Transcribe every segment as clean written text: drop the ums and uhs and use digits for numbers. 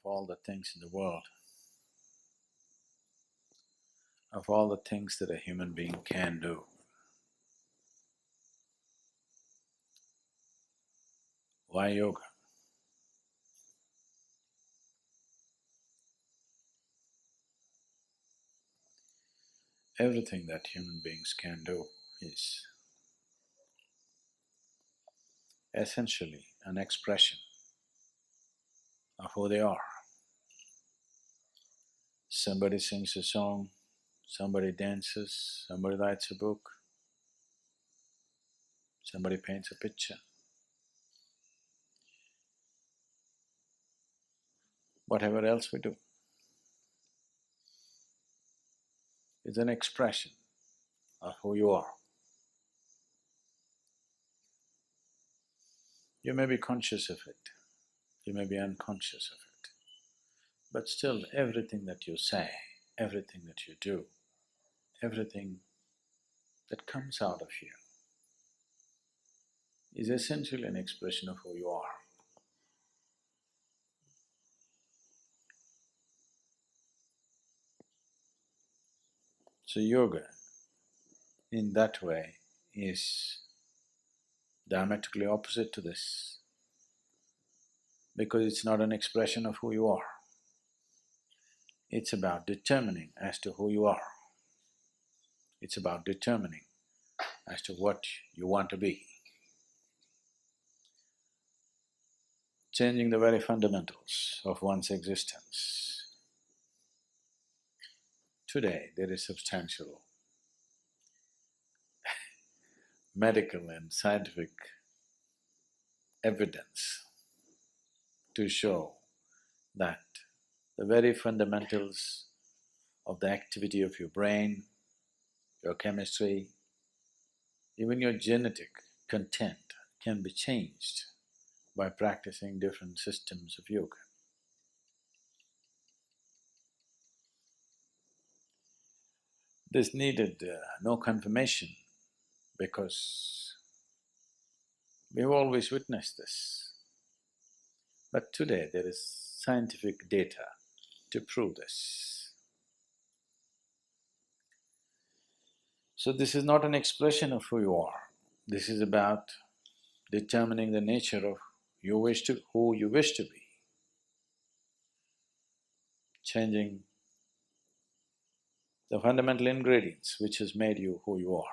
all the things in the world, of all the things that a human being can do, why yoga? Everything that human beings can do is essentially an expression of who they are. Somebody sings a song, somebody dances, somebody writes a book, somebody paints a picture. Whatever else we do is an expression of who you are. You may be conscious of it, you may be unconscious of it, but still everything that you say, everything that you do, everything that comes out of you is essentially an expression of who you are. So yoga, in that way, is diametrically opposite to this, because it's not an expression of who you are. It's about determining as to who you are. It's about determining as to what you want to be. Changing the very fundamentals of one's existence. Today, there is substantial medical and scientific evidence to show that the very fundamentals of the activity of your brain, your chemistry, even your genetic content can be changed by practicing different systems of yoga. This needed no confirmation because we've always witnessed this. But today there is scientific data to prove this. So this is not an expression of who you are, this is about determining the nature of who you wish to be, changing the fundamental ingredients which has made you who you are.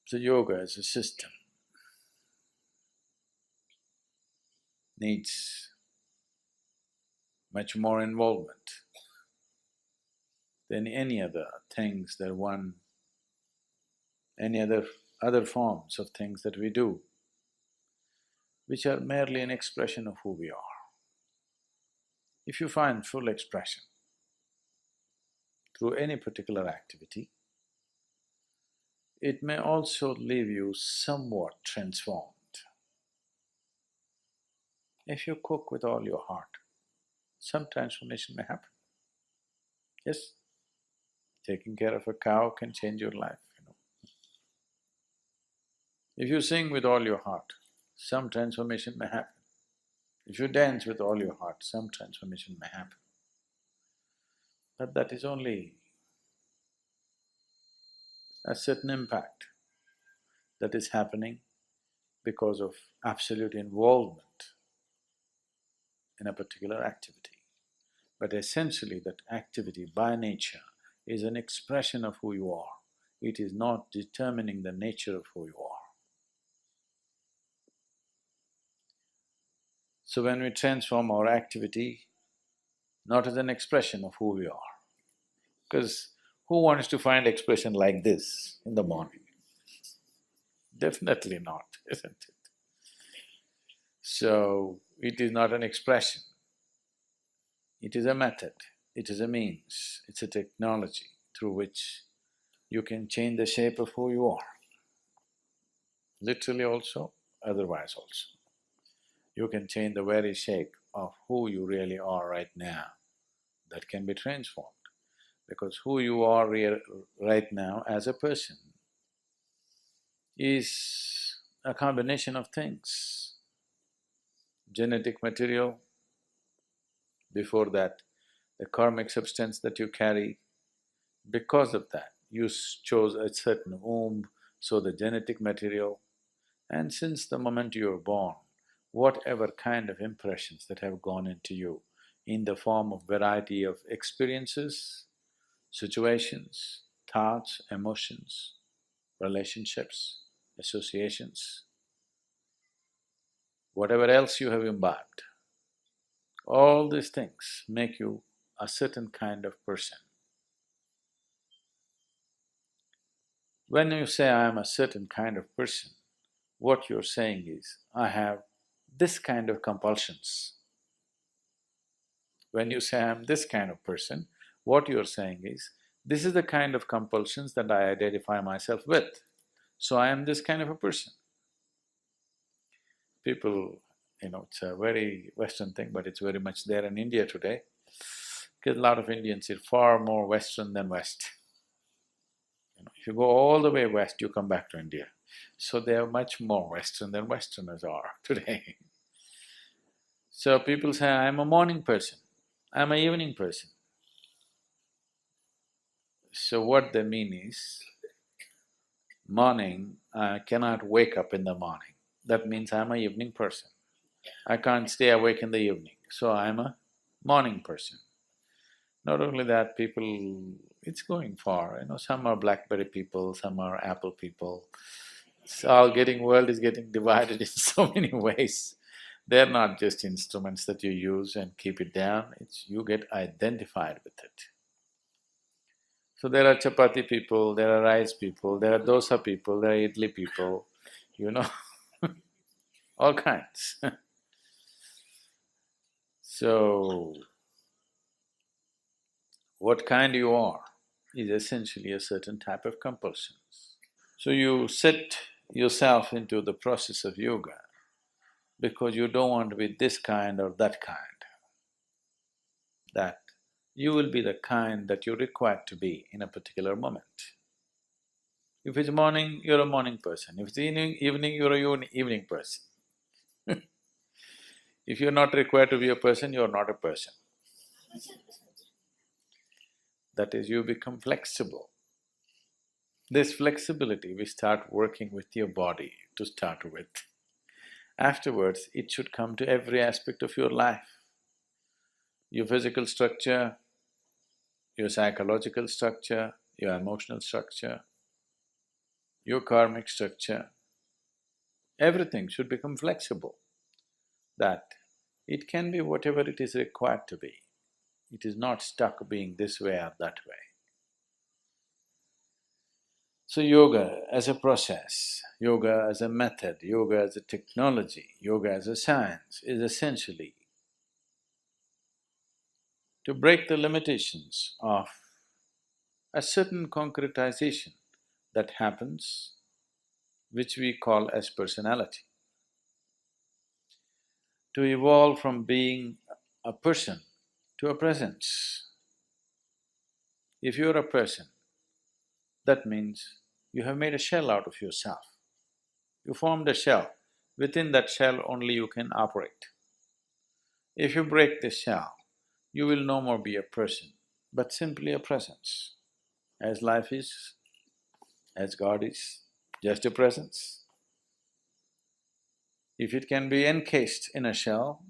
So yoga as a system needs much more involvement than any other things that any other forms of things that we do, which are merely an expression of who we are. If you find full expression through any particular activity, it may also leave you somewhat transformed. If you cook with all your heart, some transformation may happen. Yes, taking care of a cow can change your life, you know. If you sing with all your heart, some transformation may happen. If you dance with all your heart, some transformation may happen. But that is only a certain impact that is happening because of absolute involvement in a particular activity. But essentially that activity by nature is an expression of who you are. It is not determining the nature of who you are. So when we transform our activity, not as an expression of who we are, because who wants to find expression like this in the morning? Definitely not, isn't it? So, it is not an expression, it is a method, it is a means, it's a technology through which you can change the shape of who you are. Literally also, otherwise also. You can change the very shape of who you really are right now. That can be transformed, because who you are right now as a person is a combination of things. genetic material, before that the karmic substance that you carry. Because of that, you chose a certain womb, so the genetic material. And since the moment you were born, whatever kind of impressions that have gone into you in the form of variety of experiences, situations, thoughts, emotions, relationships, associations, whatever else you have imbibed, all these things make you a certain kind of person. When you say, I am a certain kind of person, what you're saying is, I have this kind of compulsions. When you say, I am this kind of person, what you're saying is, this is the kind of compulsions that I identify myself with, so I am this kind of a person. People, it's a very Western thing, but it's very much there in India today, because a lot of Indians are far more Western than West. If you go all the way west, you come back to India. So they are much more Western than Westerners are today. So people say, I'm a morning person, I'm an evening person. So what they mean is, morning, I cannot wake up in the morning. That means I'm an evening person. I can't stay awake in the evening, so I'm a morning person. Not only that, people… it's going far, some are BlackBerry people, some are Apple people. It's all getting… world is getting divided in so many ways. They're not just instruments that you use and keep it down, it's… you get identified with it. So there are chapati people, there are rice people, there are dosa people, there are idli people, all kinds. So, what kind you are is essentially a certain type of compulsions. So you set yourself into the process of yoga because you don't want to be this kind or that kind. That you will be the kind that you're required to be in a particular moment. If it's morning, you're a morning person. If it's evening, you're a evening person. If you're not required to be a person, you're not a person. That is, you become flexible. This flexibility, we start working with your body to start with. Afterwards, it should come to every aspect of your life. Your physical structure, your psychological structure, your emotional structure, your karmic structure, everything should become flexible, that it can be whatever it is required to be. It is not stuck being this way or that way. So yoga as a process, yoga as a method, yoga as a technology, yoga as a science is essentially to break the limitations of a certain concretization that happens, which we call as personality. To evolve from being a person to a presence. If you're a person, that means you have made a shell out of yourself. You formed a shell, within that shell only you can operate. If you break this shell, you will no more be a person, but simply a presence. As life is, as God is, just a presence. If it can be encased in a shell,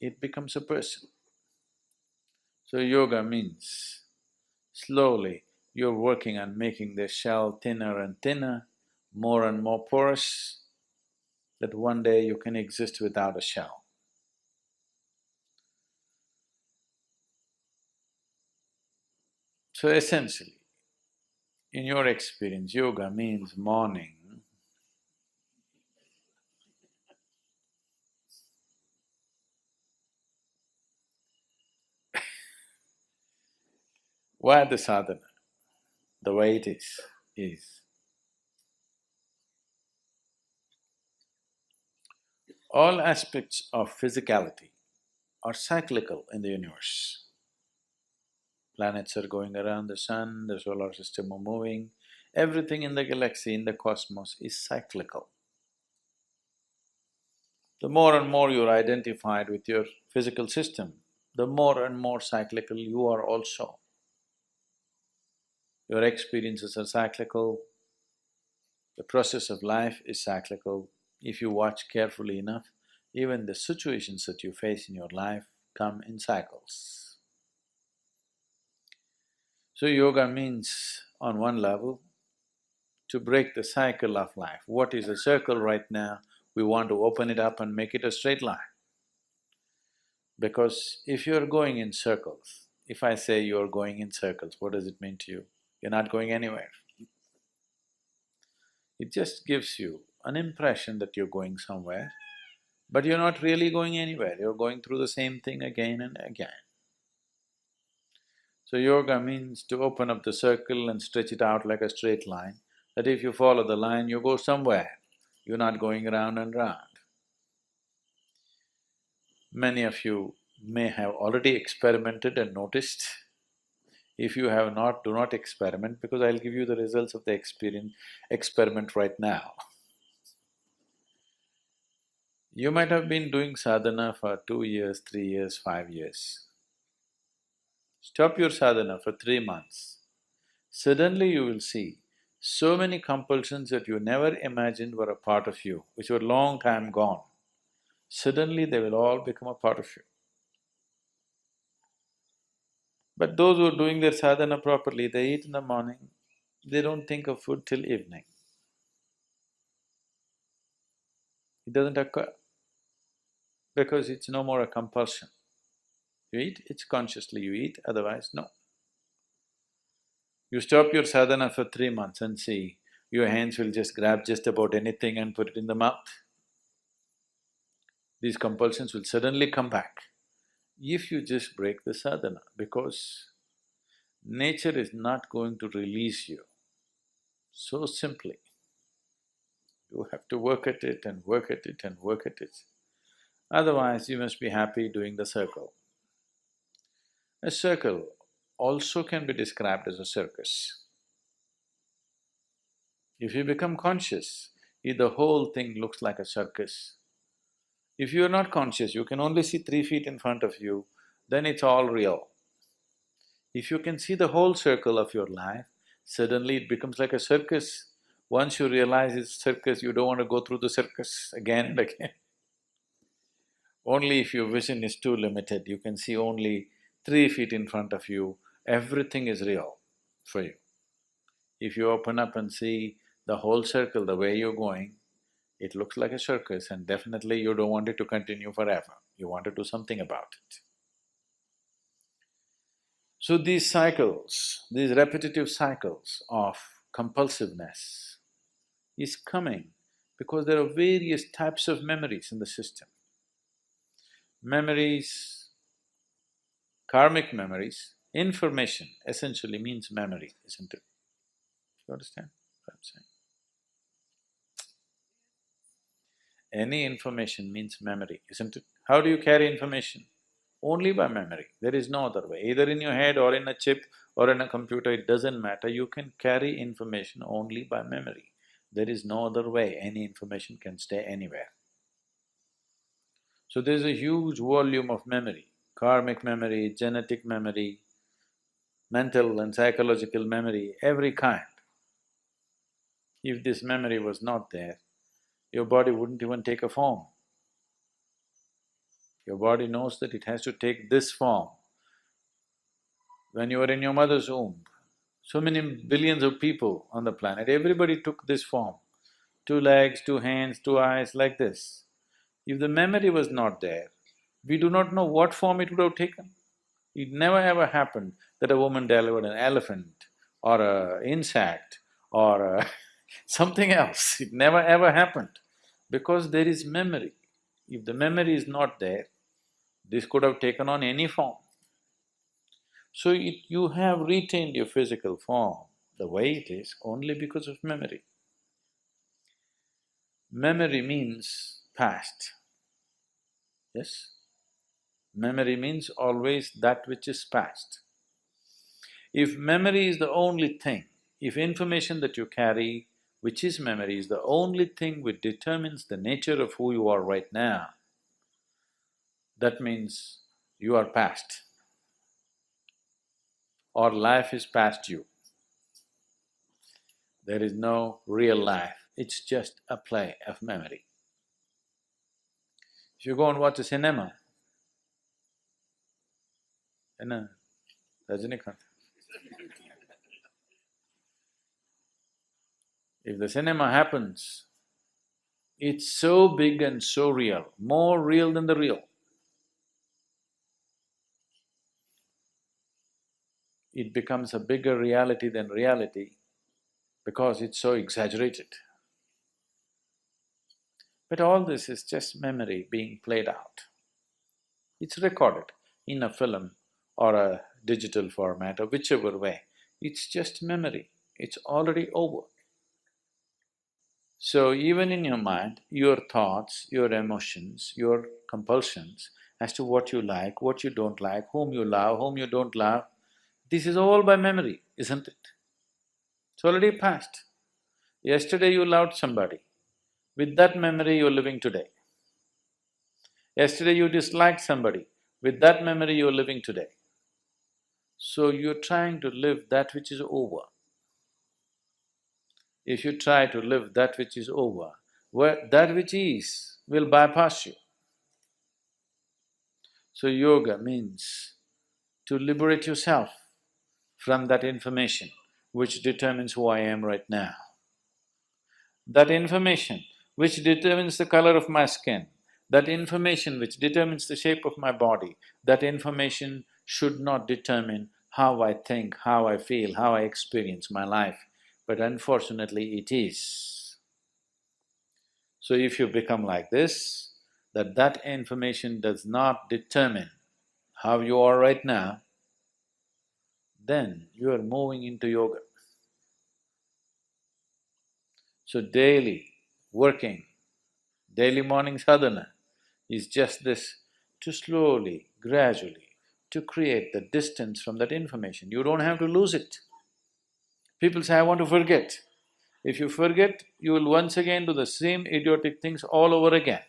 it becomes a person. So yoga means slowly you're working on making the shell thinner and thinner, more and more porous, that one day you can exist without a shell. So essentially, in your experience, yoga means morning. Why the sadhana, the way it is all aspects of physicality are cyclical in the universe. Planets are going around the sun, the solar system are moving, everything in the galaxy, in the cosmos is cyclical. The more and more you're identified with your physical system, the more and more cyclical you are also. Your experiences are cyclical, the process of life is cyclical. If you watch carefully enough, even the situations that you face in your life come in cycles. So yoga means, on one level, to break the cycle of life. What is a circle right now? We want to open it up and make it a straight line. Because if you're going in circles, if I say you're going in circles, what does it mean to you? You're not going anywhere. It just gives you an impression that you're going somewhere, but you're not really going anywhere, you're going through the same thing again and again. So yoga means to open up the circle and stretch it out like a straight line, that if you follow the line, you go somewhere, you're not going round and round. Many of you may have already experimented and noticed. If you have not, do not experiment, because I'll give you the results of the experiment right now. You might have been doing sadhana for 2 years, 3 years, 5 years. Stop your sadhana for 3 months. Suddenly you will see so many compulsions that you never imagined were a part of you, which were long time gone. Suddenly they will all become a part of you. But those who are doing their sadhana properly, they eat in the morning, they don't think of food till evening. It doesn't occur, because it's no more a compulsion. You eat, it's consciously you eat, otherwise no. You stop your sadhana for 3 months and see, your hands will just grab just about anything and put it in the mouth. These compulsions will suddenly come back if you just break the sadhana, because nature is not going to release you so simply. You have to work at it and work at it and work at it. Otherwise, you must be happy doing the circle. A circle also can be described as a circus. If you become conscious, the whole thing looks like a circus. If you are not conscious, you can only see 3 feet in front of you, then it's all real. If you can see the whole circle of your life, suddenly it becomes like a circus. Once you realize it's a circus, you don't want to go through the circus again and again. Only if your vision is too limited, you can see only 3 feet in front of you, everything is real for you. If you open up and see the whole circle the way you're going, it looks like a circus, and definitely you don't want it to continue forever, you want to do something about it. So these cycles, these repetitive cycles of compulsiveness is coming because there are various types of memories in the system. Memories, karmic memories, information essentially means memory, isn't it? You understand what I'm saying? Any information means memory, isn't it? How do you carry information? Only by memory, there is no other way. Either in your head or in a chip or in a computer, it doesn't matter, you can carry information only by memory. There is no other way, any information can stay anywhere. So there's a huge volume of memory, karmic memory, genetic memory, mental and psychological memory, every kind. If this memory was not there, your body wouldn't even take a form. Your body knows that it has to take this form. When you were in your mother's womb, so many billions of people on the planet, everybody took this form. 2 legs, 2 hands, 2 eyes, like this. If the memory was not there, we do not know what form it would have taken. It never ever happened that a woman delivered an elephant or a insect or something else. It never ever happened, because there is memory. If the memory is not there, this could have taken on any form. So you have retained your physical form the way it is only because of memory. Memory means past, yes? Memory means always that which is past. If memory is the only thing, if information that you carry, which is memory, is the only thing which determines the nature of who you are right now, that means you are past, or life is past you. There is no real life, it's just a play of memory. If you go and watch a cinema, Rajinikanth. If the cinema happens, it's so big and so real, more real than the real. It becomes a bigger reality than reality because it's so exaggerated. But all this is just memory being played out. It's recorded in a film or a digital format or whichever way. It's just memory, it's already over. So even in your mind, your thoughts, your emotions, your compulsions as to what you like, what you don't like, whom you don't love, this is all by memory, isn't it? It's already past. Yesterday you loved somebody, with that memory you're living today. Yesterday you disliked somebody, with that memory you're living today. So you're trying to live that which is over. If you try to live that which is over, that which is will bypass you. So yoga means to liberate yourself from that information which determines who I am right now. That information which determines the color of my skin, that information which determines the shape of my body, that information should not determine how I think, how I feel, how I experience my life, but unfortunately it is. So if you become like this, that information does not determine how you are right now, then you are moving into yoga. So daily working, daily morning sadhana is just this, to slowly, gradually, to create the distance from that information. You don't have to lose it. People say, I want to forget. If you forget, you will once again do the same idiotic things all over again.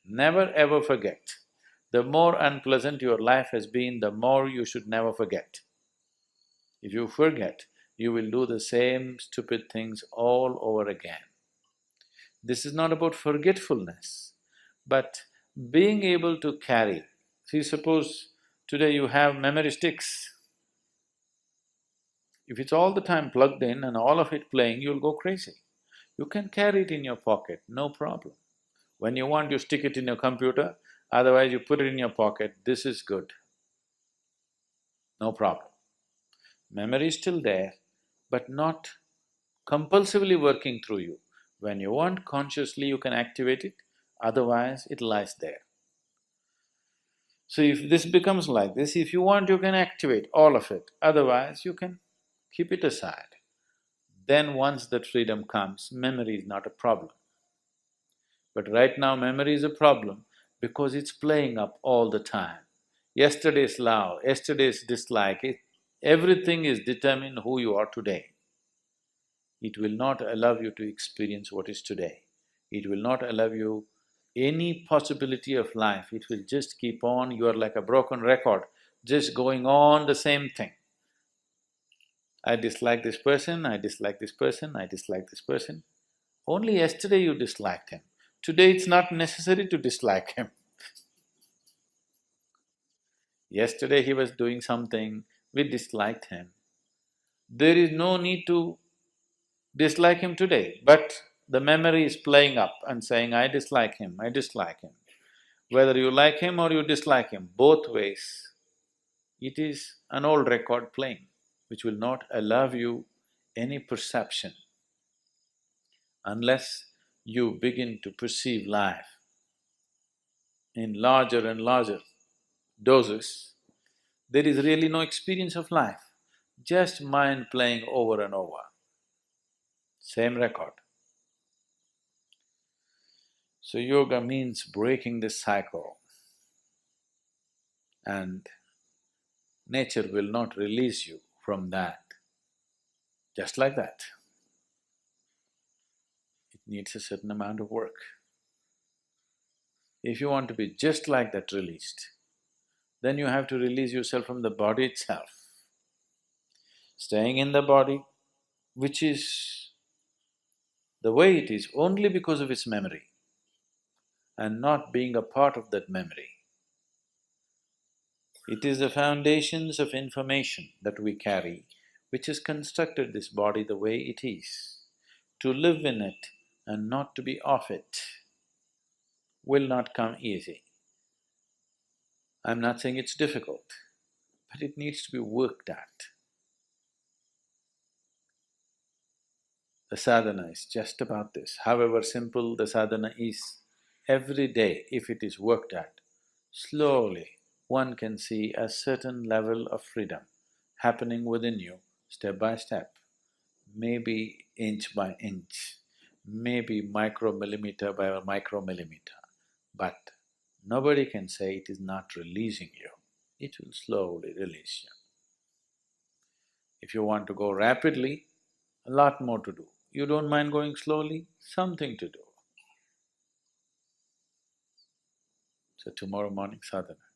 Never ever forget. The more unpleasant your life has been, the more you should never forget. If you forget, you will do the same stupid things all over again. This is not about forgetfulness, but being able to carry. See, suppose today you have memory sticks. If it's all the time plugged in and all of it playing, you'll go crazy. You can carry it in your pocket, no problem. When you want, you stick it in your computer, otherwise you put it in your pocket, this is good, no problem. Memory is still there, but not compulsively working through you. When you want consciously, you can activate it, otherwise it lies there. So if this becomes like this, if you want, you can activate all of it, otherwise you can keep it aside. Then once that freedom comes, memory is not a problem. But right now memory is a problem because it's playing up all the time. Yesterday's love, yesterday's dislike, everything is determined who you are today. It will not allow you to experience what is today. It will not allow you any possibility of life, it will just keep on, you are like a broken record, just going on the same thing. I dislike this person, I dislike this person, I dislike this person. Only yesterday you disliked him. Today it's not necessary to dislike him. Yesterday he was doing something, we disliked him. There is no need to dislike him today, but the memory is playing up and saying, I dislike him, I dislike him. Whether you like him or you dislike him, both ways, it is an old record playing, which will not allow you any perception unless you begin to perceive life in larger and larger doses. There is really no experience of life, just mind playing over and over, same record. So yoga means breaking this cycle, and nature will not release you from that, just like that. It needs a certain amount of work. If you want to be just like that released, then you have to release yourself from the body itself. Staying in the body, which is the way it is only because of its memory, and not being a part of that memory. It is the foundations of information that we carry which has constructed this body the way it is. To live in it and not to be off it will not come easy. I'm not saying it's difficult, but it needs to be worked at. The sadhana is just about this. However simple the sadhana is, every day if it is worked at, slowly one can see a certain level of freedom happening within you step by step, maybe inch by inch, maybe micromillimeter by micromillimeter, but nobody can say it is not releasing you. It will slowly release you. If you want to go rapidly, a lot more to do. You don't mind going slowly, something to do. So tomorrow morning sadhana.